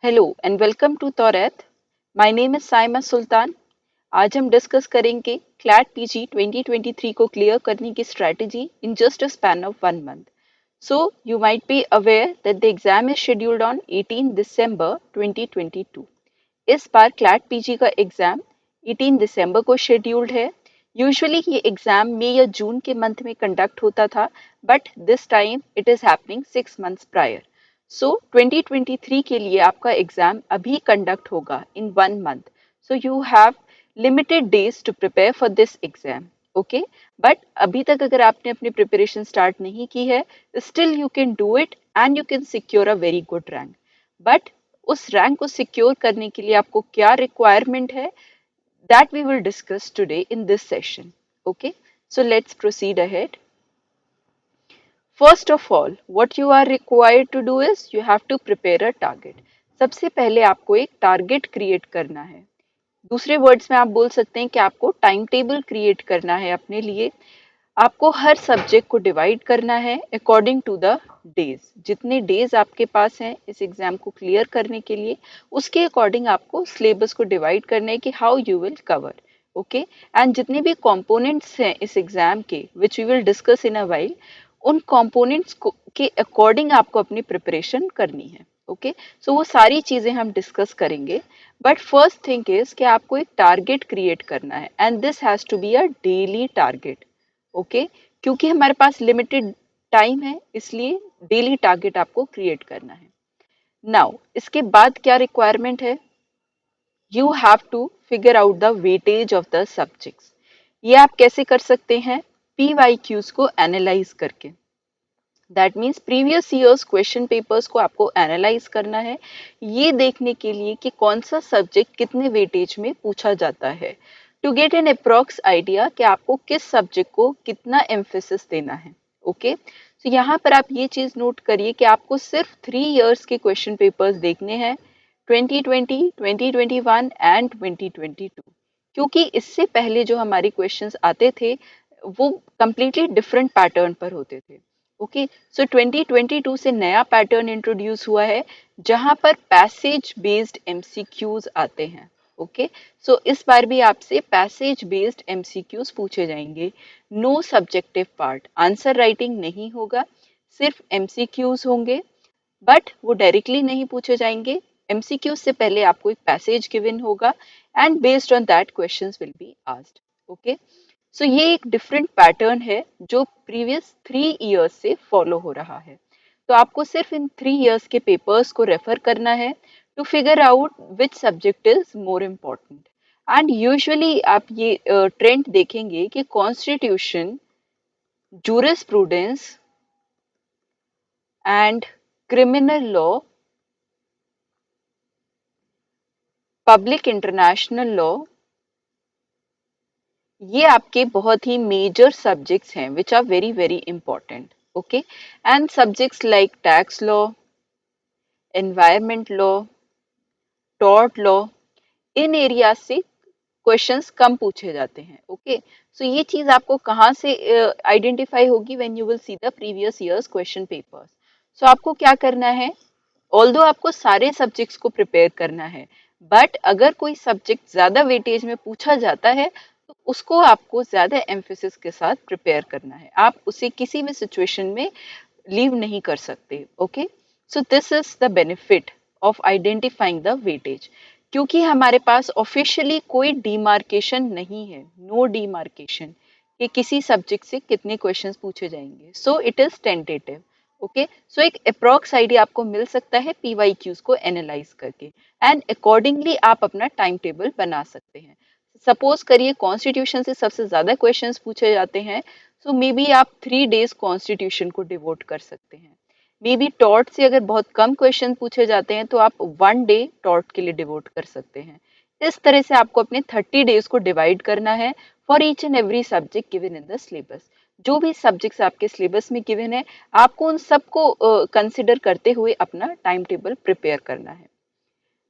Hello and welcome to तौरेत। My name is Saima Sultan. आज हम डिस्कस करेंगे क्लैट पीजी 2023 को क्लियर करने की strategy in just a span of 1 month. So you might be aware that the exam is scheduled on 18 दिसंबर 2022। इस बार CLAT PG का exam 18 दिसंबर को शेड्यूल्ड है। यूजुअली ये एग्जाम मई या जून के मंथ में कंडक्ट होता था, but this time it is happening 6 months prior. So 2023 के लिए आपका एग्जाम अभी कंडक्ट होगा in 1 month. So you have limited days to prepare for this exam. Okay, but अभी तक अगर आपने अपनी प्रिपरेशन स्टार्ट नहीं की है, still you can do it and you can secure a very good rank. But उस रैंक को सिक्योर करने के लिए आपको क्या रिक्वायरमेंट है, that we will discuss today in this session. Okay, so let's proceed ahead. First of all, what you are required to do is you have to prepare a target. सबसे पहले आपको एक टारगेट क्रिएट करना है। दूसरे words में आप बोल सकते हैं कि आपको टाइम टेबल क्रिएट करना है अपने लिए। आपको हर सब्जेक्ट को डिवाइड करना है अकॉर्डिंग टू द डेज। जितने डेज आपके पास हैं इस एग्जाम को क्लियर करने के लिए, उसके अकॉर्डिंग आपको सिलेबस को डिवाइड करना है कि how you will cover. Okay, and जितने भी कंपोनेंट्स हैं इस एग्जाम के which we will discuss in a while, उन कंपोनेंट्स के अकॉर्डिंग आपको अपनी प्रिपरेशन करनी है। ओके, सो वो सारी चीजें हम डिस्कस करेंगे। बट फर्स्ट थिंग इज कि आपको एक टारगेट क्रिएट करना है and this has to be a daily target. Okay, क्योंकि हमारे पास लिमिटेड टाइम है, इसलिए डेली टारगेट आपको क्रिएट करना है। नाउ इसके बाद क्या रिक्वायरमेंट है, you have to figure out the weightage of the subjects. ये आप कैसे कर सकते हैं, पी वाई क्यूज को एनालाइज करके। That means previous years question papers को आपको एनालाइज करना है, ये देखने के लिए कि कौन सा सब्जेक्ट कितने वेटेज में पूछा जाता है, to get an approx idea कि आपको किस सब्जेक्ट को कितना एम्फेसिस देना है। ओके, तो यहाँ पर आप ये चीज नोट करिए कि आपको सिर्फ 3 इयर्स के क्वेश्चन पेपर्स देखने हैं, 2020, 2021 एंड 2022। क्योंकि इससे पहले जो हमारे क्वेश्चंस आते थे वो कंप्लीटली डिफरेंट पैटर्न पर होते थे। ओके, सो 2022 से नया पैटर्न इंट्रोड्यूस हुआ है जहां पर पैसेज बेस्ड एमसीक्यूज आते हैं। ओके, सो इस बार भी आपसे पैसेज बेस्ड एमसीक्यूज पूछे जाएंगे। No subjective part, answer writing नहीं होगा, सिर्फ एमसीक्यूज होंगे, बट वो डायरेक्टली नहीं पूछे जाएंगे। एमसीक्यू से पहले आपको एक पैसेज गिवन होगा and based on that questions will be asked. Okay, so ये एक डिफरेंट पैटर्न है जो प्रीवियस 3 इयर्स से फॉलो हो रहा है। तो आपको सिर्फ इन 3 इयर्स के पेपर्स को रेफर करना है to figure out which subject is more important. And usually आप ये ट्रेंड देखेंगे कि constitution, jurisprudence and criminal law, public international law, ये आपके बहुत ही मेजर सब्जेक्ट्स हैं which are very very important. Okay, and subjects like tax law, environment law, tort law, इन एरिया से क्वेश्चंस कम पूछे जाते हैं। ओके, सो ये चीज आपको कहाँ से आइडेंटिफाई होगी, when you will see the previous years question papers. So आपको क्या करना है, ऑल्दो आपको सारे सब्जेक्ट्स को प्रिपेयर करना है, बट अगर कोई सब्जेक्ट ज्यादा वेटेज में पूछा जाता है तो उसको आपको ज्यादा एम्फेसिस के साथ प्रिपेयर करना है। आप उसे किसी भी सिचुएशन में लीव नहीं कर सकते। Okay, so this is the benefit of identifying the weightage. क्योंकि हमारे पास ऑफिशियली कोई डिमार्केशन नहीं है, नो डिमार्केशन, कि किसी सब्जेक्ट से कितने क्वेश्चंस पूछे जाएंगे, so it is tentative. Okay, so एक अप्रॉक्स आइडिया आपको मिल सकता है पीवाई क्यूज को एनालाइज करके, एंड अकॉर्डिंगली आप अपना टाइम टेबल बना सकते हैं। सपोज करिए कॉन्स्टिट्यूशन से सबसे ज्यादा क्वेश्चंस पूछे जाते हैं, सो मे बी आप 3 डेज कॉन्स्टिट्यूशन को डिवोट कर सकते हैं। मे बी टॉर्ट से अगर बहुत कम क्वेश्चन पूछे जाते हैं तो आप 1 डे टॉर्ट के लिए डिवोट कर सकते हैं। इस तरह से आपको अपने 30 डेज को डिवाइड करना है for each and every subject given in the syllabus. जो भी सब्जेक्ट्स आपके सिलेबस में गिवन है, आपको उन सबको कंसिडर करते हुए अपना टाइम टेबल प्रिपेयर करना है।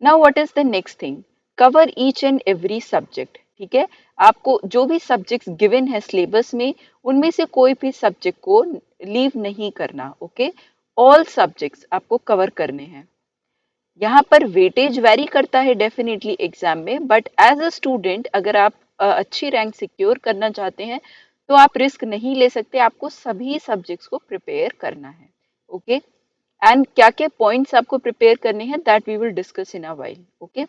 Now what is the next thing, cover each and every subject. ठीक है, आपको जो भी सब्जेक्ट्स गिवन है सिलेबस में, उनमें से कोई भी सब्जेक्ट को लीव नहीं करना। ओके, ऑल सब्जेक्ट्स आपको कवर करने हैं। यहाँ पर वेटेज वेरी करता है डेफिनेटली एग्जाम में, बट एज अ स्टूडेंट अगर आप अच्छी रैंक सिक्योर करना चाहते हैं तो आप रिस्क नहीं ले सकते, आपको सभी सब्जेक्ट्स को प्रिपेयर करना है। ओके, एंड क्या क्या पॉइंट्स आपको प्रिपेयर करने हैं that we will discuss in a while. Okay,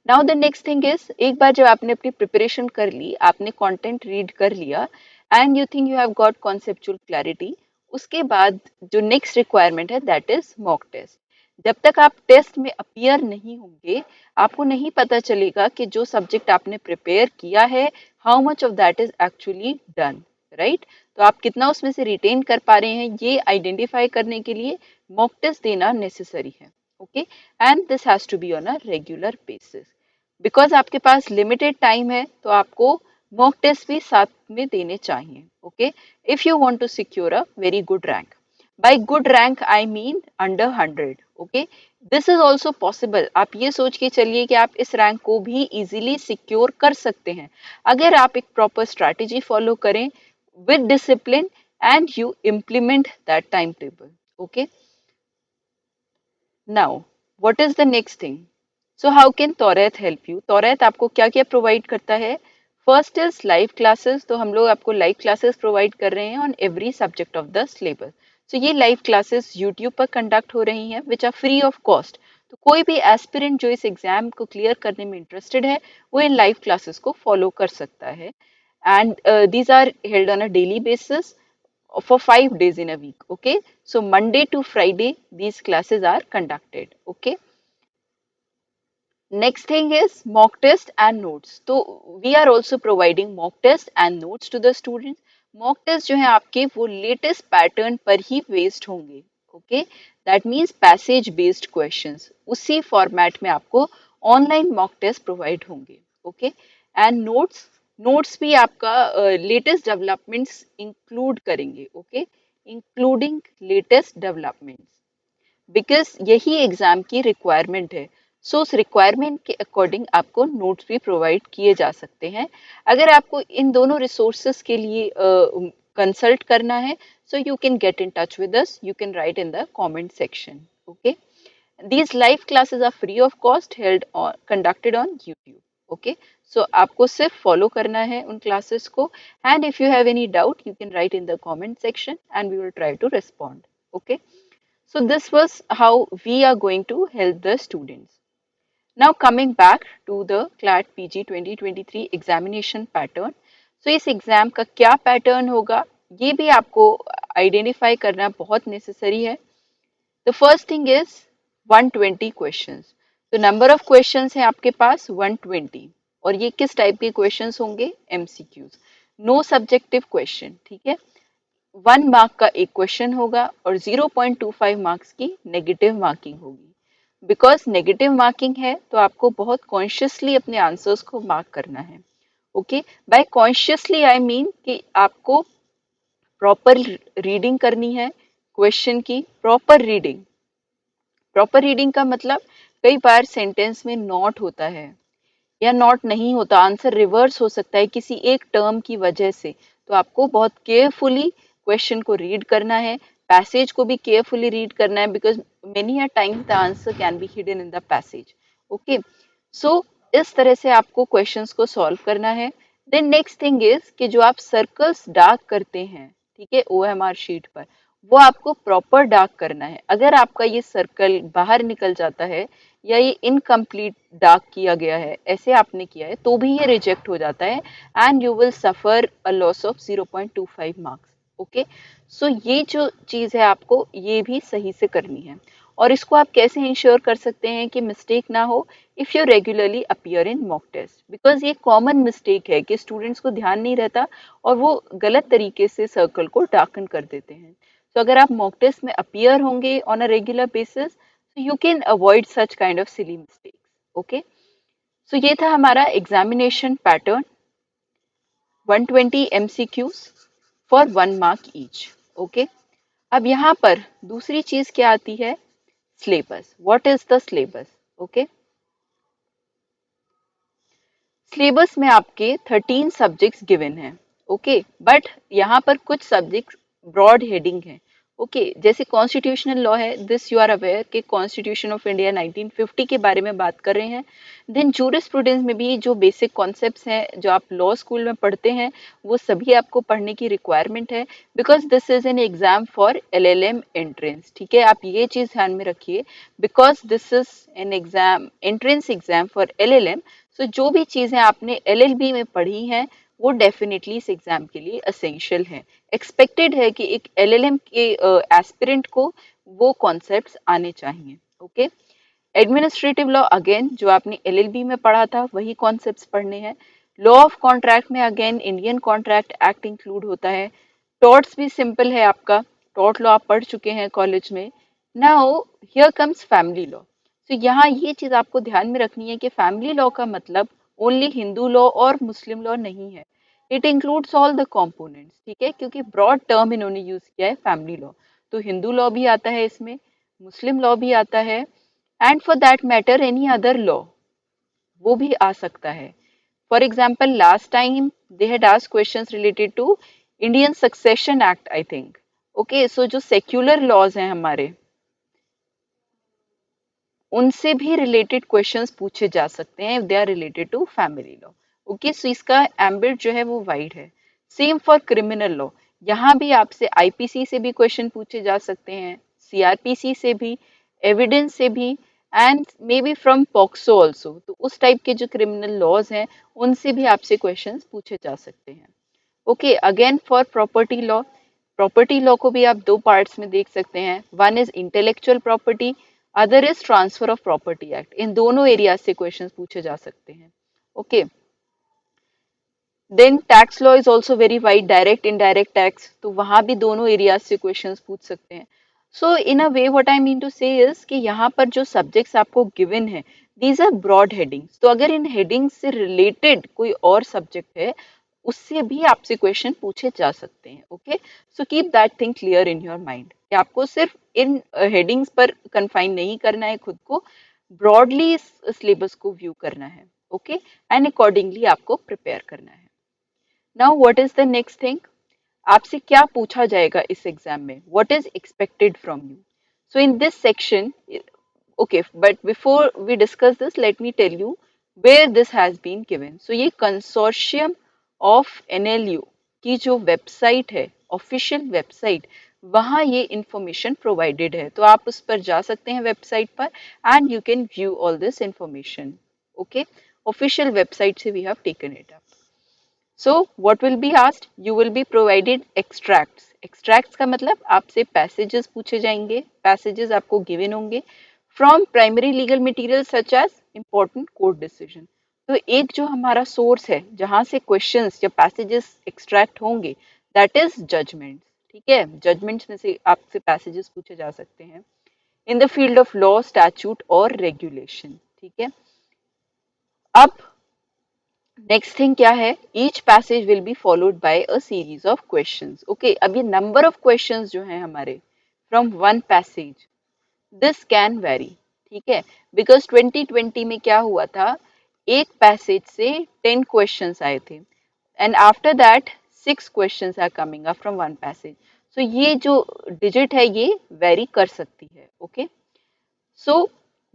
now the next thing is, एक बार जब आपने अपनी प्रिपरेशन कर ली, आपने कंटेंट रीड कर लिया and you think you have got conceptual clarity, उसके बाद जो नेक्स्ट रिक्वायरमेंट है दैट इज मॉक टेस्ट। जब तक आप टेस्ट में अपीयर नहीं होंगे, आपको नहीं पता चलेगा कि जो सब्जेक्ट आपने प्रिपेयर किया है how much of that is actually done, right. तो आप कितना उसमें से रिटेन कर पा रहे हैं ये आइडेंटिफाई करने के लिए मॉक टेस्ट देना नेसेसरी है। Okay, and this has to be on a regular basis. Because आपके पास लिमिटेड टाइम है तो आपको मॉक टेस्ट भी साथ में देने चाहिए। Okay, if you want to secure a very good rank, by good rank I mean under 100। Okay, this is also possible. आप ये सोच के चलिए कि आप इस रैंक को भी इजीली सिक्योर कर सकते हैं अगर आप एक प्रॉपर स्ट्रैटेजी फॉलो करें with discipline and you implement that time table. Okay, now what is the next thing? So how can तौरेत हेल्प यू? तौरेत आपको क्या क्या प्रोवाइड करता है? First is live classes. तो हम लोग आपको लाइव क्लासेस प्रोवाइड कर रहे हैं on every subject of the syllabus. So ये लाइव क्लासेस यूट्यूब पर कंडक्ट हो रही हैं which are free of cost. तो कोई भी एस्पिरेंट जो इस एग्जाम को क्लियर करने में इंटरेस्टेड है वो इन लाइव क्लासेस को फॉलो कर सकता है, and these are held on a daily basis for 5 days in a week. Okay, so Monday to Friday these classes are conducted. Okay, next thing is mock test and notes. तो we are also providing mock test and notes to the students. mock test जो है आपके वो latest pattern पर ही based होंगे। okay, that means passage based questions, उसी format में आपको online mock test provide होंगे। okay, and notes भी आपका latest developments include करेंगे। okay, including latest developments, because यही एग्जाम की रिक्वायरमेंट है। सो उस रिक्वायरमेंट के अकॉर्डिंग आपको नोट्स भी प्रोवाइड किए जा सकते हैं। अगर आपको इन दोनों रिसोर्सेज के लिए कंसल्ट करना है so you can get in touch with us, you can write in the comment section. Okay, these live classes are free of cost, held or conducted on YouTube। okay, so आपको सिर्फ follow करना है उन classes को, and if you have any doubt you can write in the comment section and we will try to respond. Okay, so this was how we are going to help the students. Now coming back to the CLAT PG 2023 examination pattern. So इस exam का क्या pattern होगा ये भी आपको identify करना बहुत necessary है। The first thing is 120 questions. तो नंबर ऑफ क्वेश्चंस है आपके पास 120, और ये किस टाइप के क्वेश्चंस होंगे? MCQs, no subjective question. ठीक है, 1 मार्क का एक क्वेश्चन होगा और 0.25 मार्क्स की नेगेटिव मार्किंग होगी। बिकॉज नेगेटिव मार्किंग है तो आपको बहुत कॉन्शियसली अपने आंसर्स को मार्क करना है। Okay, by consciously I mean कि आपको प्रॉपर रीडिंग करनी है क्वेश्चन की। प्रॉपर रीडिंग का मतलब कई बार सेंटेंस में नॉट होता है या नॉट नहीं होता, आंसर रिवर्स हो सकता है किसी एक टर्म की वजह से। तो आपको बहुत केयरफुली क्वेश्चन को रीड करना है, पैसेज को भी केयरफुली रीड करना है, because many a time the answer can be hidden in the passage. Okay, so इस तरह से आपको क्वेश्चंस को सॉल्व करना है। देन नेक्स्ट थिंग इज कि जो आप सर्कल्स डार्क करते हैं, ठीक है, ओएमआर शीट पर, वो आपको प्रॉपर डार्क करना है। अगर आपका ये सर्कल बाहर निकल जाता है या ये इनकम्प्लीट डार्क किया गया है, ऐसे आपने किया है, तो भी ये रिजेक्ट हो जाता है and you will suffer a loss of 0.25 marks. Okay, so ये जो चीज़ है आपको ये भी सही से करनी है। और इसको आप कैसे इंश्योर कर सकते हैं कि मिस्टेक ना हो? If you regularly appear in mock test, because ये कॉमन मिस्टेक है कि स्टूडेंट्स को ध्यान नहीं रहता और वो गलत तरीके से सर्कल को डार्कन कर देते हैं। तो अगर आप मॉक टेस्ट में अपीयर होंगे on a regular basis so you can avoid such kind of silly mistakes। okay, so ये था हमारा examination pattern, 120 MCQs for 1 mark each. Okay, अब यहाँ पर दूसरी चीज क्या आती है? Syllabus. What is the syllabus? Okay, syllabus में आपके 13 सब्जेक्ट्स गिवन हैं। ओके, बट यहाँ पर कुछ सब्जेक्ट्स ब्रॉड हेडिंग है, ओके जैसे कॉन्स्टिट्यूशनल लॉ है, दिस यू आर अवेयर कि कॉन्स्टिट्यूशन ऑफ इंडिया 1950 के बारे में बात कर रहे हैं। देन जूरिस्प्रूडेंस में भी जो बेसिक कॉन्सेप्ट्स हैं जो आप लॉ स्कूल में पढ़ते हैं वो सभी आपको पढ़ने की रिक्वायरमेंट है, because this is an exam for LLM entrance. ठीक है, आप ये चीज ध्यान में रखिए, because this is an exam entrance exam for LLM. So जो भी चीजें आपने एलएलबी में पढ़ी हैं वो डेफिनेटली इस एग्जाम के लिए असेंशियल है। एक्सपेक्टेड है कि एक एलएलएम के एस्पिरेंट को वो कॉन्सेप्ट्स आने चाहिए। ओके, एडमिनिस्ट्रेटिव लॉ अगेन जो आपने एलएलबी में पढ़ा था वही कॉन्सेप्ट्स पढ़ने हैं। लॉ ऑफ कॉन्ट्रैक्ट में again Indian contract act include होता है। टॉर्ट्स भी सिंपल है आपका, टॉर्ट लॉ आप पढ़ चुके हैं कॉलेज में। Now here comes family law. तो यहाँ ये चीज आपको ध्यान में रखनी है कि फैमिली लॉ का मतलब ओनली हिंदू लॉ और मुस्लिम लॉ नहीं है, it includes all the components. ठीक है, क्योंकि ब्रॉड टर्म इन्होंने यूज किया है फैमिली लॉ, तो हिंदू लॉ भी आता है इसमें, मुस्लिम लॉ भी आता है, and for that matter any other law वो भी आ सकता है। For example last time they had asked questions related to Indian succession act I think. Okay, so जो सेक्युलर लॉज हैं हमारे उनसे भी रिलेटेड क्वेश्चंस पूछे जा सकते हैं if they are related to family law. Okay, so इसका एम्बिट जो है वो वाइड है। सेम फॉर क्रिमिनल लॉ, यहाँ भी आपसे आईपीसी से भी क्वेश्चन पूछे जा सकते हैं, सीआरपीसी से भी, एविडेंस से भी, and may be from POCSO also. तो उस टाइप के जो क्रिमिनल लॉज हैं उनसे भी आपसे क्वेश्चंस पूछे जा सकते हैं। Okay, again for property law, property law को भी आप दो पार्ट्स में देख सकते हैं, one is intellectual property, other is transfer of property act. इन दोनों एरिया से क्वेश्चंस पूछे जा सकते हैं। Okay, then tax law is also very wide, direct indirect tax, तो वहां भी दोनों एरियाज से क्वेश्चंस पूछ सकते हैं। So in a way what I mean to say is कि यहाँ पर जो सब्जेक्ट्स आपको गिवन है दीज आर ब्रॉड हेडिंग्स, तो अगर इन हेडिंग्स से रिलेटेड कोई और सब्जेक्ट है उससे भी आपसे क्वेश्चन पूछे जा सकते हैं। Okay, so keep that thing clear in your mind कि आपको सिर्फ इन हेडिंग्स पर कन्फाइन नहीं करना है खुद को, ब्रॉडली इस सिलेबस को व्यू करना है। ओके, एंड अकॉर्डिंगली आपको प्रिपेयर करना है। Now what is the next thing, आपसे क्या पूछा जाएगा इस एग्जाम में, what is expected from you. So in this section, okay, but before we discuss this let me tell you where this has been given. So ये consortium of NLU की जो website है, ऑफिशियल वेबसाइट, वहाँ ये information provided है, तो आप उस पर जा सकते हैं वेबसाइट पर and you can view all this information. Okay, official website से we have taken it up. So what will be asked? You will be provided extracts. Extracts का मतलब आपसे passages पूछे जाएंगे, passages आपको given होंगे from primary legal material such as important court decision. तो एक जो हमारा source है जहाँ से questions या passages extract होंगे that is judgments. ठीक है, judgments में से आपसे passages पूछे जा सकते हैं in the field of law, statute और regulation. ठीक है, अब नेक्स्ट थिंग क्या है, each passage will be followed by a series of questions. Okay, अब ये नंबर ऑफ क्वेश्चंस जो हैं हमारे from one passage this can very. ठीक है, बिकॉज 2020 में क्या हुआ था, एक पैसेज से 10 क्वेश्चंस आए थे and after that 6 questions are coming up from one passage. So ये जो डिजिट है ये वेरी कर सकती है। Okay, so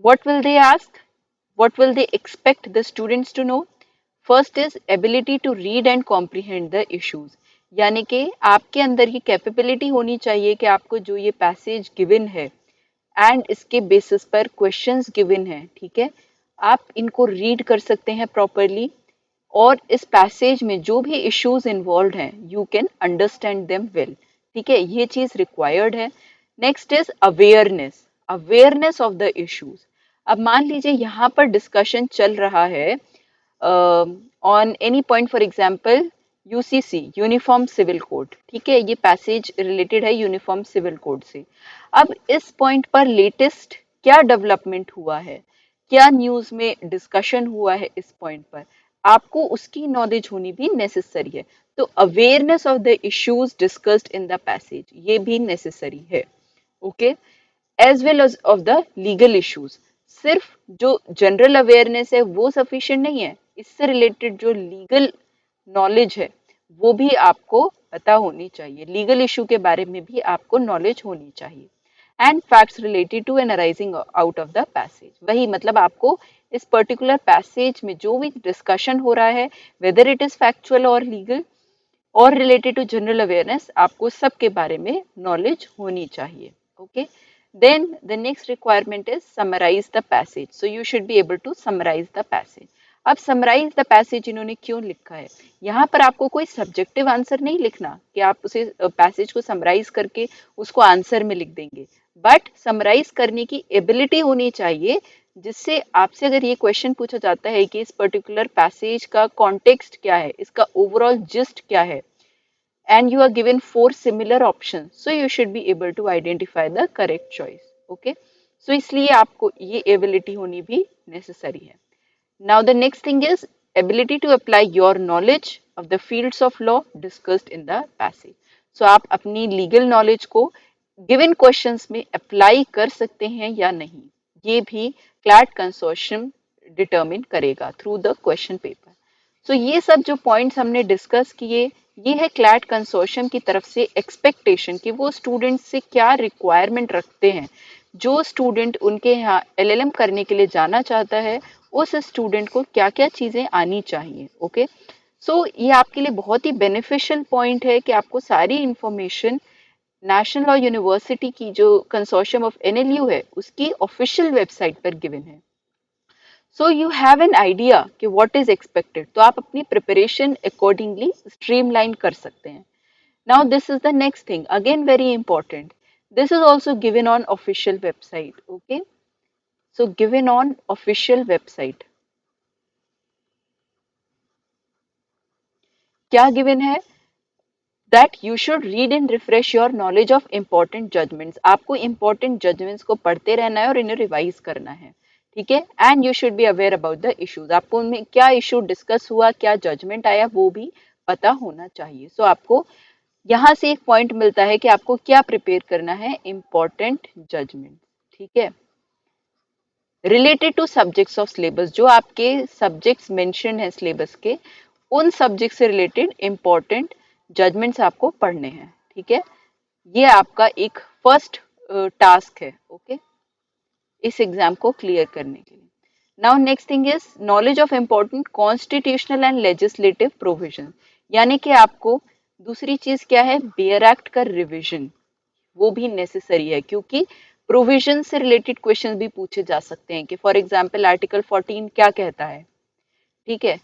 what will they ask, what will they expect the students to know? First is ability to read and comprehend the issues, यानी कि आपके अंदर ये कैपेबिलिटी होनी चाहिए कि आपको जो ये पैसेज गिवन है एंड इसके बेसिस पर क्वेश्चंस गिवन है, ठीक है, आप इनको रीड कर सकते हैं प्रॉपरली और इस पैसेज में जो भी इश्यूज इन्वॉल्व हैं you can understand them well. ठीक है, ये चीज रिक्वायर्ड है। Next is awareness, awareness of the issues. अब मान लीजिए यहाँ पर डिस्कशन चल रहा है on any point, for example UCC uniform civil code, ठीक है, ये पैसेज रिलेटेड है यूनिफॉर्म सिविल कोड से। अब इस पॉइंट पर लेटेस्ट क्या डेवलपमेंट हुआ है, क्या न्यूज में डिस्कशन हुआ है इस पॉइंट पर, आपको उसकी नॉलेज होनी भी नेसेसरी है। तो awareness of the issues discussed in the passage ये भी नेसेसरी है। Okay, as well as of the legal issues. सिर्फ जो जनरल अवेयरनेस है वो सफिशिएंट नहीं है, इससे रिलेटेड जो लीगल नॉलेज है वो भी आपको पता होनी चाहिए, लीगल इशू के बारे में भी आपको नॉलेज होनी चाहिए। And facts related to an arising out of the passage, वही मतलब आपको इस पर्टिकुलर पैसेज में जो भी डिस्कशन हो रहा है, वेदर इट इज फैक्चुअल और लीगल और रिलेटेड टू जनरल अवेयरनेस, आपको सबके बारे में नॉलेज होनी चाहिए। Okay, then the next requirement is summarise the passage, so you should be able to summarise the passage. अब समराइज द पैसेज इन्होंने क्यों लिखा है, यहाँ पर आपको कोई सब्जेक्टिव आंसर नहीं लिखना कि आप उसे पैसेज को समराइज करके उसको आंसर में लिख देंगे, बट समराइज करने की एबिलिटी होनी चाहिए, जिससे आपसे अगर ये क्वेश्चन पूछा जाता है कि इस पर्टिकुलर पैसेज का कॉन्टेक्स्ट क्या है, इसका ओवरऑल जिस्ट क्या है, and you are given four similar options, so you should be able to identify the correct choice. Okay, so इसलिए आपको ये ability होनी भी necessary है। Now the next thing is ability to apply your knowledge of the fields of law discussed in the passage. So आप अपनी legal knowledge को given questions में apply कर सकते हैं या नहीं, ये भी CLAT consortium determine करेगा through the question paper. So ये सब जो पॉइंट्स हमने डिस्कस किए, ये है क्लैट कंसोर्शियम की तरफ से एक्सपेक्टेशन कि वो स्टूडेंट से क्या रिक्वायरमेंट रखते हैं। जो स्टूडेंट उनके यहाँ एलएलएम करने के लिए जाना चाहता है, उस स्टूडेंट को क्या क्या चीज़ें आनी चाहिए। ओके, सो ये आपके लिए बहुत ही बेनिफिशियल पॉइंट है कि आपको सारी इंफॉर्मेशन नेशनल लॉ यूनिवर्सिटी की जो कंसोर्शियम ऑफ एनएलयू है उसकी ऑफिशियल वेबसाइट पर गिवन है। So you have an idea कि व्हाट इज एक्सपेक्टेड, तो आप अपनी प्रिपरेशन अकॉर्डिंगली स्ट्रीमलाइन कर सकते हैं। Now this is the next thing, again very important, this is also given on official website. Okay, so given on official website क्या given है, that you should read and refresh your knowledge of important judgments, आपको important judgments को पढ़ते रहना है और इन्हें revise करना है। ठीक है, and you should be aware about the issues, आपको उनमें क्या इशू डिस्कस हुआ, क्या जजमेंट आया, वो भी पता होना चाहिए। सो आपको यहाँ से एक पॉइंट मिलता है कि आपको क्या प्रिपेयर करना है, इंपॉर्टेंट जजमेंट। ठीक है, related to subjects of syllabus, जो आपके सब्जेक्ट्स मेंशन है सिलेबस के, उन सब्जेक्ट से रिलेटेड इंपॉर्टेंट जजमेंट्स आपको पढ़ने हैं। ठीक है, ये आपका एक फर्स्ट टास्क है। ओके, इस एग्जाम को क्लियर करने के लिए। Now next thing is knowledge of important constitutional and legislative provision, यानी कि आपको दूसरी चीज क्या है, बेयर एक्ट का रिविजन, वो भी नेसेसरी है, क्योंकि प्रोविजन से रिलेटेड क्वेश्चन भी पूछे जा सकते हैं कि फॉर एग्जाम्पल आर्टिकल 14 क्या कहता है। ठीक है,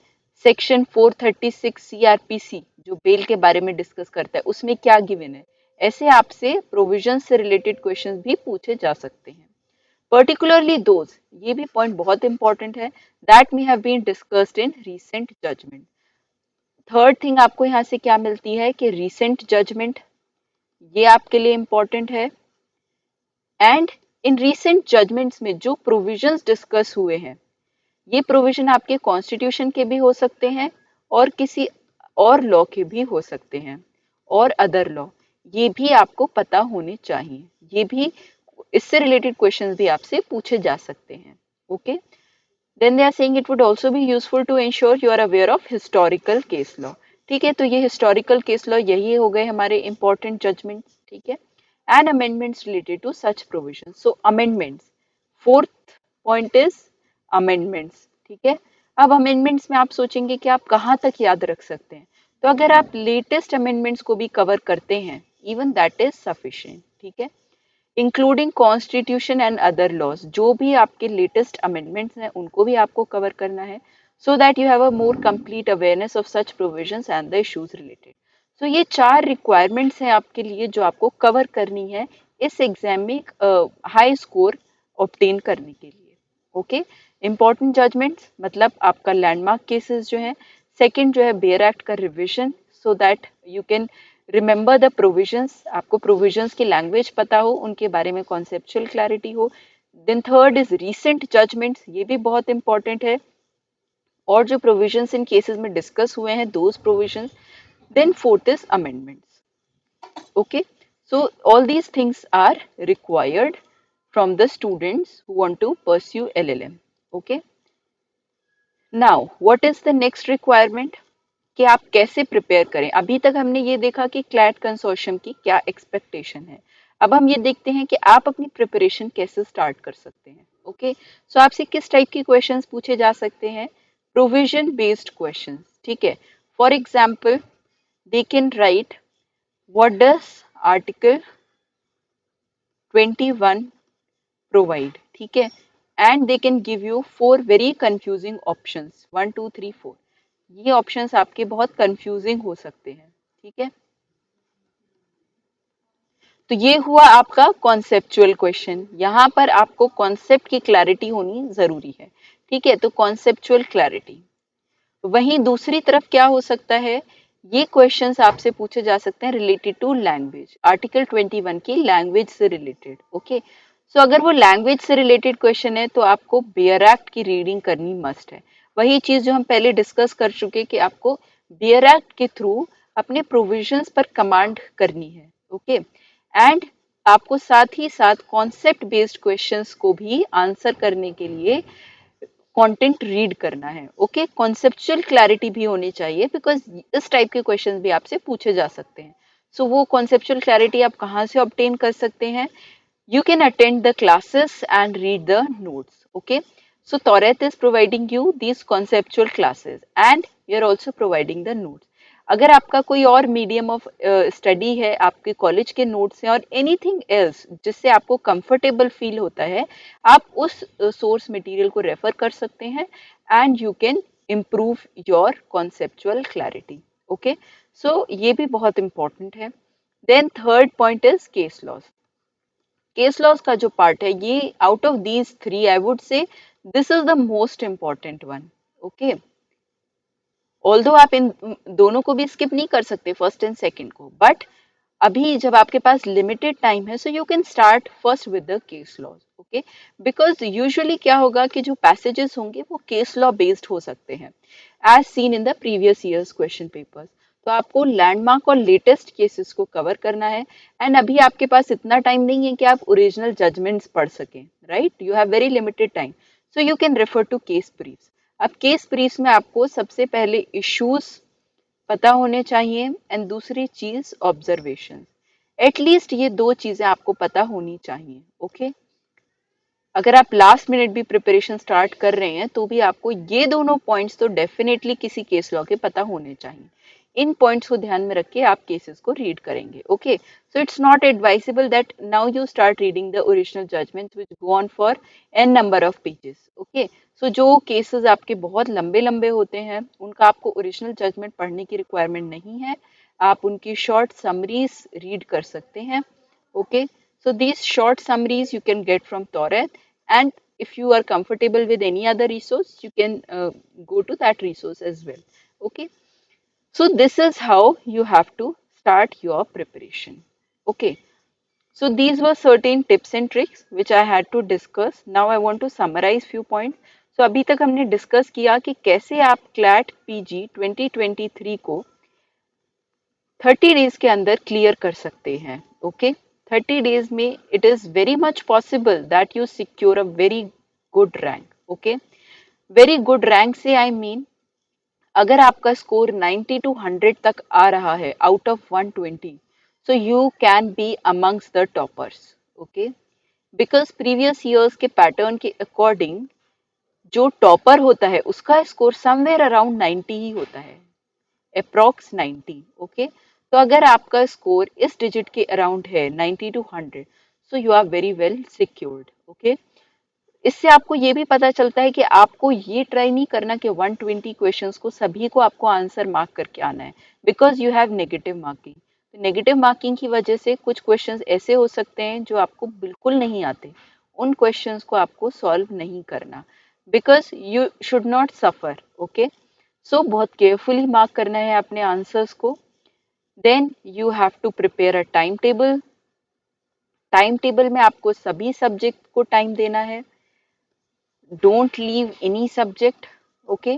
सेक्शन 436 सीआरपीसी जो बेल के बारे में डिस्कस करता है, उसमें क्या गिवन है, ऐसे आपसे प्रोविजन से रिलेटेड क्वेश्चन भी पूछे जा सकते हैं। पर्टिकुलरली दोज, ये भी पॉइंट बहुत इंपॉर्टेंट है, that may have been discussed in recent judgment. Third thing आपको यहाँ से क्या मिलती है कि रीसेंट जजमेंट, ये आपके लिए इंपॉर्टेंट है। एंड इन रीसेंट जजमेंट्स में जो प्रोविजंस डिस्कस हुए हैं, ये प्रोविजन आपके कॉन्स्टिट्यूशन के भी हो सकते हैं और किसी और लॉ के भी हो सकते हैं, और अदर लॉ, ये भी आपको पता होने चाहिए, ये भी इससे रिलेटेड क्वेश्चंस भी आपसे पूछे जा सकते हैं। Okay, then they are saying it would also be useful to ensure you are aware of historical case law. ठीक है, तो ये हिस्टोरिकल केस लॉ यही हो गए हमारे इंपॉर्टेंट जजमेंट्स। ठीक है, and amendments related to such provision. So amendments, fourth point is amendments. ठीक है, अब अमेंडमेंट्स में आप सोचेंगे कि आप कहाँ तक याद रख सकते हैं, तो अगर आप लेटेस्ट अमेंडमेंट्स को भी कवर करते हैं, इवन दैट इज सफिशिएंट। ठीक है, including constitution and other laws, जो भी आपके लेटेस्ट अमेंडमेंट्स हैं उनको भी आपको कवर करना है, so that you have a more complete awareness of such provisions and the issues related. So ये 4 रिक्वायरमेंट्स हैं आपके लिए जो आपको कवर करनी है इस एग्जाम में हाई स्कोर ऑब्टेन करने के लिए। ओके, इंपॉर्टेंट जजमेंट्स मतलब आपका लैंडमार्क केसेस जो है, सेकंड जो है बेयर एक्ट का revision, so that you can remember the provisions, आपको प्रोविजंस की लैंग्वेज पता हो, उनके बारे में कॉन्सेप्चुअल क्लैरिटी हो। Then third is recent judgments, ये भी बहुत इंपॉर्टेंट है, और जो प्रोविजंस इन केसेस में डिस्कस हुए हैं those provisions. Then fourth is amendments. Okay, so all these things are required from the students who want to pursue LLM. Okay, now what is the next requirement? कि आप कैसे prepare करें। अभी तक हमने ये देखा कि क्लैट कंसोर्शियम की क्या एक्सपेक्टेशन है। अब हम ये देखते हैं कि आप अपनी प्रिपरेशन कैसे स्टार्ट कर सकते हैं। ओके, सो आपसे किस टाइप के क्वेश्चंस पूछे जा सकते हैं? प्रोविजन बेस्ड क्वेश्चंस, ठीक है। For example, they can write what does article 21 provide, ठीक है, and they can give you 4 very confusing options, 1 2 3 4। ये ऑप्शंस आपके बहुत कंफ्यूजिंग हो सकते हैं, ठीक है। तो ये हुआ आपका कॉन्सेप्चुअल क्वेश्चन। यहाँ पर आपको कॉन्सेप्ट की क्लैरिटी होनी जरूरी है, ठीक है। तो कॉन्सेप्चुअल क्लैरिटी। वहीं दूसरी तरफ क्या हो सकता है, ये क्वेश्चंस आपसे पूछे जा सकते हैं रिलेटेड टू लैंग्वेज, आर्टिकल 21 की लैंग्वेज से रिलेटेड। ओके, सो अगर वो लैंग्वेज से रिलेटेड क्वेश्चन है तो आपको बेयर एक्ट की रीडिंग करनी मस्ट है। वही चीज जो हम पहले डिस्कस कर चुके कि आपको बेयर एक्ट के थ्रू अपने प्रोविजंस पर कमांड करनी है। ओके, एंड आपको साथ ही साथ कॉन्सेप्ट बेस्ड क्वेश्चंस को भी आंसर करने के लिए कंटेंट रीड करना है। ओके, कॉन्सेप्चुअल क्लैरिटी भी होनी चाहिए, बिकॉज इस टाइप के क्वेश्चंस भी आपसे पूछे जा सकते हैं। सो वो कॉन्सेप्चुअल क्लैरिटी आप कहाँ से ऑब्टेन कर सकते हैं? You can attend the classes and read the notes. Okay, so Toret is providing you these conceptual classes and we are also providing the notes. अगर आपका कोई और मीडियम ऑफ स्टडी है, आपके कॉलेज के नोट्स हैं और एनीथिंग एल्स जिससे आपको कंफर्टेबल फील होता है, आप उस सोर्स मटेरियल को रेफर कर सकते हैं and you can improve your conceptual clarity. Okay, so ये भी बहुत इंपॉर्टेंट है। Then third point is case laws. Case laws का जो पार्ट है, ये out of these three I would say this is the most important one. Okay, although आप इन दोनों को भी स्किप नहीं कर सकते, फर्स्ट एंड सेकंड को, बट अभी जब आपके पास लिमिटेड टाइम है, so you can start first with the case laws. Okay, because usually क्या होगा कि जो पैसेजेस होंगे वो केस लॉ बेस्ड हो सकते हैं, as seen in the previous years question papers. तो आपको लैंडमार्क और लेटेस्ट केसेस को कवर करना है, एंड अभी आपके पास इतना टाइम नहीं है कि आप ओरिजिनल जजमेंट्स पढ़ सकें, right? You have very limited time, so you can refer to case briefs. अब केस ब्रीफ्स में आपको सबसे पहले इश्यूज पता होने चाहिए एंड दूसरी चीज ऑब्जर्वेशन। एटलीस्ट ये दो चीजें आपको पता होनी चाहिए। ओके, अगर आप लास्ट मिनट भी प्रिपरेशन स्टार्ट कर रहे हैं तो भी आपको ये दोनों पॉइंट्स तो डेफिनेटली किसी केस लॉ के पता होने चाहिए। इन पॉइंट्स को ध्यान में रख के आप केसेस को रीड करेंगे। Okay, so it's not advisable that now you start reading the original judgments which go on for an number of pages. Okay, so जो केसेस आपके बहुत लंबे लंबे होते हैं उनका आपको ओरिजिनल जजमेंट पढ़ने की रिक्वायरमेंट नहीं है, आप उनकी शॉर्ट समरीज रीड कर सकते हैं। Okay, so these short summaries you can get from Torrent, and if you are comfortable with any other resource you can go to that resource as well. Okay, so this is how you have to start your preparation. Okay, so these were certain tips and tricks which I had to discuss. Now I want to summarize few points. So अभी तक हमने discuss किया कि कैसे आप CLAT PG 2023 को 30 days के अंदर क्लियर कर सकते हैं। ओके, 30 डेज में it is very much possible that you secure a very good rank. Okay, very good rank से आई मीन अगर आपका स्कोर 90 टू 100 तक आ रहा है out of 120, so you can be amongst the toppers. Okay, because previous years के pattern के according जो topper होता है उसका स्कोर समवेयर अराउंड 90 ही होता है, अप्रॉक्स 90। ओके, तो अगर आपका स्कोर इस डिजिट के अराउंड है 90 to 100, so you are very well secured. Okay, इससे आपको ये भी पता चलता है कि आपको ये ट्राई नहीं करना कि 120 क्वेश्चंस को सभी को आपको आंसर मार्क करके आना है, because you have negative marking. तो नेगेटिव मार्किंग की वजह से कुछ क्वेश्चंस ऐसे हो सकते हैं जो आपको बिल्कुल नहीं आते, उन क्वेश्चंस को आपको सॉल्व नहीं करना, because you should not suffer. Okay, so बहुत केयरफुली मार्क करना है अपने आंसर्स को। Then you have to prepare a time table. Time table में आपको सभी सब्जेक्ट को टाइम देना है, don't leave any subject. Okay,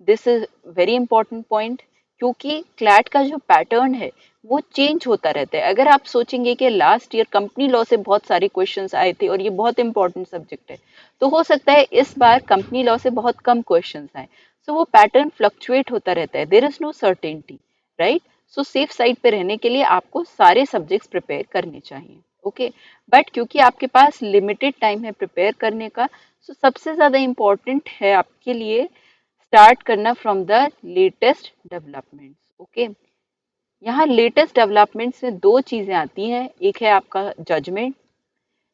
this is very important point, क्योंकि क्लैट का जो पैटर्न है वो चेंज होता रहता है। अगर आप सोचेंगे कि लास्ट ईयर कंपनी लॉ से बहुत सारे क्वेश्चंस आए थे और ये बहुत इंपॉर्टेंट सब्जेक्ट है, तो हो सकता है इस बार कंपनी लॉ से बहुत कम क्वेश्चंस आए। सो वो पैटर्न फ्लक्चुएट होता रहता है, there is no certainty, right. So safe side पे रहने के लिए आपको सारे सब्जेक्ट्स प्रिपेयर करने चाहिए, ओके। बट क्योंकि आपके पास लिमिटेड टाइम है प्रिपेयर करने का, सो सबसे ज़्यादा इम्पॉर्टेंट है आपके लिए स्टार्ट करना from the latest developments, okay. यहाँ लेटेस्ट डेवलपमेंट्स में दो चीज़ें आती हैं, एक है आपका जजमेंट।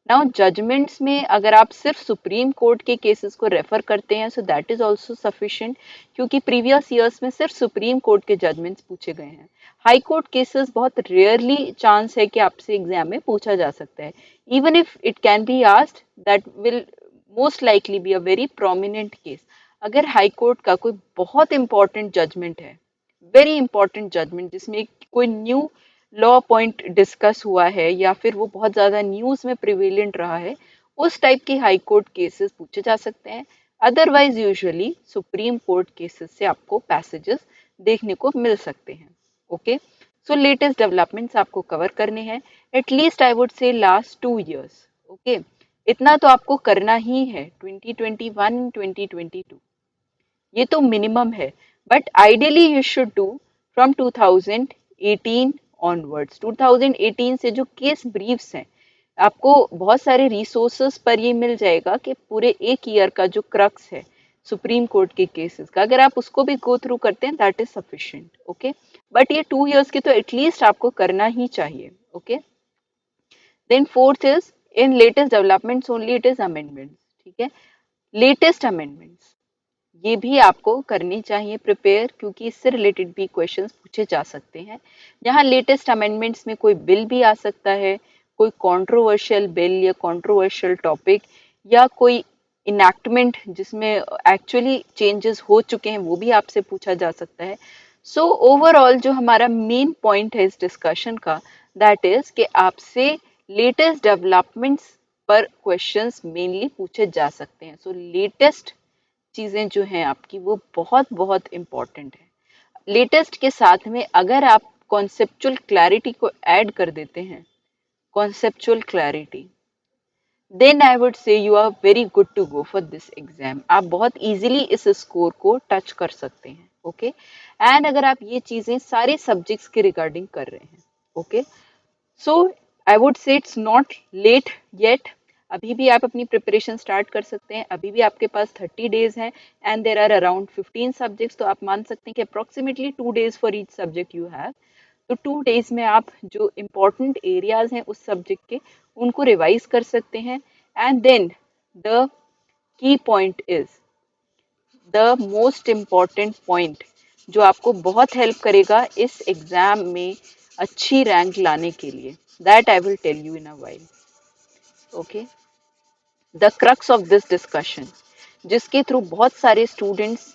नाउ जजमेंट्स में अगर आप सिर्फ सुप्रीम कोर्ट के केसेस को रेफर करते हैं, so that is also sufficient, क्योंकि प्रीवियस ईयर्स में सिर्फ सुप्रीम कोर्ट के जजमेंट्स पूछे गए हैं। हाई कोर्ट केसेस बहुत रेयरली चांस है कि आपसे एग्जाम में पूछा जा सकता है। Even if it can be asked, that will most likely be a very prominent case. अगर हाई कोर्ट का कोई बहुत इंपॉर्टेंट जजमेंट है, वेरी इंपॉर्टेंट जजमेंट जिसमें कोई न्यू लॉ पॉइंट डिस्कस हुआ है या फिर वो बहुत ज़्यादा न्यूज़ में प्रिवेलेंट रहा है, उस टाइप के हाई कोर्ट केसेस पूछे जा सकते हैं। Otherwise usually supreme court cases से आपको पैसेजेस देखने को मिल सकते हैं, ओके। सो लेटेस्ट डेवलपमेंट्स आपको कवर करने हैं, एटलीस्ट आई वुड से लास्ट 2 years, ओके। इतना तो आपको करना ही है, 2021 2022 ये तो मिनिमम है। But ideally you should do from 2018 onwards. 2018 से जो केस ब्रीफ्स हैं, आपको बहुत सारे रिसोर्सेस पर ये मिल जाएगा कि पूरे एक ईयर का जो क्रक्स है सुप्रीम कोर्ट के केसेस का, अगर आप उसको भी गो थ्रू करते हैं that is sufficient, okay. But ये 2 years की तो एटलीस्ट आपको करना ही चाहिए, okay. Then fourth is in latest developments only it is amendments, ठीक है। लेटेस्ट अमेंडमेंट्स ये भी आपको करनी चाहिए प्रिपेयर, क्योंकि इससे रिलेटेड भी क्वेश्चंस पूछे जा सकते हैं। यहाँ लेटेस्ट अमेंडमेंट्स में कोई बिल भी आ सकता है, कोई कंट्रोवर्शियल बिल या कंट्रोवर्शियल टॉपिक, या कोई इनैक्टमेंट जिसमें एक्चुअली चेंजेस हो चुके हैं वो भी आपसे पूछा जा सकता है। सो ओवरऑल जो हमारा मेन पॉइंट है इस डिस्कशन का, दैट इज कि आपसे लेटेस्ट डेवलपमेंट्स पर क्वेश्चंस मेनली पूछे जा सकते हैं। सो लेटेस्ट चीज़ें जो हैं आपकी वो बहुत बहुत इम्पॉर्टेंट है। लेटेस्ट के साथ में अगर आप कॉन्सेप्चुअल क्लैरिटी को ऐड कर देते हैं, conceptual clarity, then I would say you are very good to go for this exam. आप बहुत इजीली इस स्कोर को टच कर सकते हैं, ओके। एंड अगर आप ये चीज़ें सारे सब्जेक्ट्स के रिगार्डिंग कर रहे हैं, ओके, सो आई वुड से इट्स नॉट लेट येट। अभी भी आप अपनी प्रिपरेशन स्टार्ट कर सकते हैं, अभी भी आपके पास 30 days हैं and there are around 15 subjects, तो आप मान सकते हैं कि approximately 2 days for each subject you have. तो 2 days में आप जो इम्पोर्टेंट एरियाज हैं उस सब्जेक्ट के उनको रिवाइज कर सकते हैं। And then the key point is the most important point जो आपको बहुत हेल्प करेगा इस एग्जाम में अच्छी रैंक लाने के लिए, that I will tell you in a while, okay. The crux of this discussion जिसके थ्रू बहुत सारे स्टूडेंट्स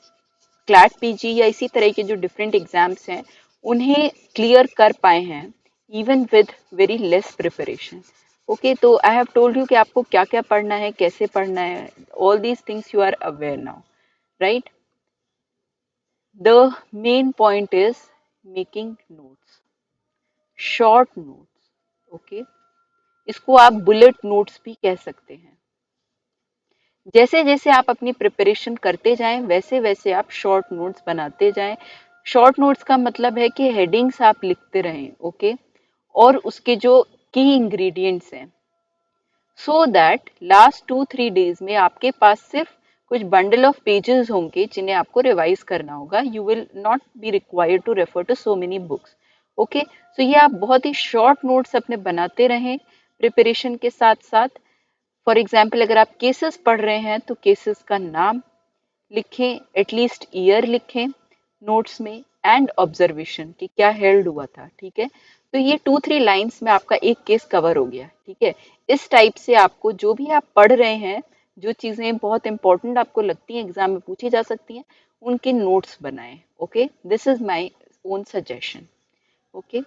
क्लैट पीजी या इसी तरह के जो डिफरेंट एग्जाम्स हैं उन्हें क्लियर कर पाए हैं even with very less preparation, okay. तो आई हैव टोल्ड यू कि आपको क्या क्या पढ़ना है, कैसे पढ़ना है, all these things you are aware now, right. The main point is making notes, short notes, okay. इसको आप बुलेट नोट्स भी कह सकते हैं। जैसे जैसे आप अपनी प्रिपरेशन करते जाएं वैसे वैसे आप शॉर्ट नोट्स बनाते जाएं। शॉर्ट नोट्स का मतलब है कि हेडिंग्स आप लिखते रहें, ओके, और उसके जो की इंग्रेडिएंट्स हैं, सो दैट लास्ट 2-3 days में आपके पास सिर्फ कुछ बंडल ऑफ पेजेस होंगे जिन्हें आपको रिवाइज करना होगा। You will not be required to refer to so many books, okay. So ये आप बहुत ही शॉर्ट नोट्स अपने बनाते रहें प्रिपरेशन के साथ साथ। फॉर एग्जाम्पल अगर आप केसेस पढ़ रहे हैं तो केसेस का नाम लिखें, एटलीस्ट ईयर लिखें नोट्स में, एंड ऑब्जर्वेशन कि क्या हेल्ड हुआ था, ठीक है। तो ये 2-3 लाइन्स में आपका एक केस कवर हो गया, ठीक है। इस टाइप से आपको जो भी आप पढ़ रहे हैं, जो चीज़ें बहुत इंपॉर्टेंट आपको लगती हैं एग्जाम में पूछी जा सकती हैं, उनके नोट्स बनाएं, okay. This is my own suggestion, okay.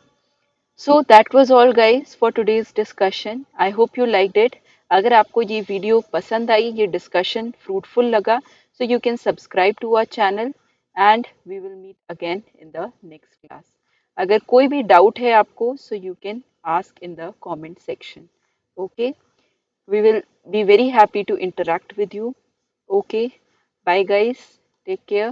So that was all guys for today's discussion, I hope you liked it. अगर आपको ये वीडियो पसंद आई, ये डिस्कशन फ्रूटफुल लगा, so you can subscribe to our channel and we will meet again in the next class. अगर कोई भी doubt है आपको, so you can ask in the comment section, okay. We will be very happy to interact with you, okay. Bye guys, take care.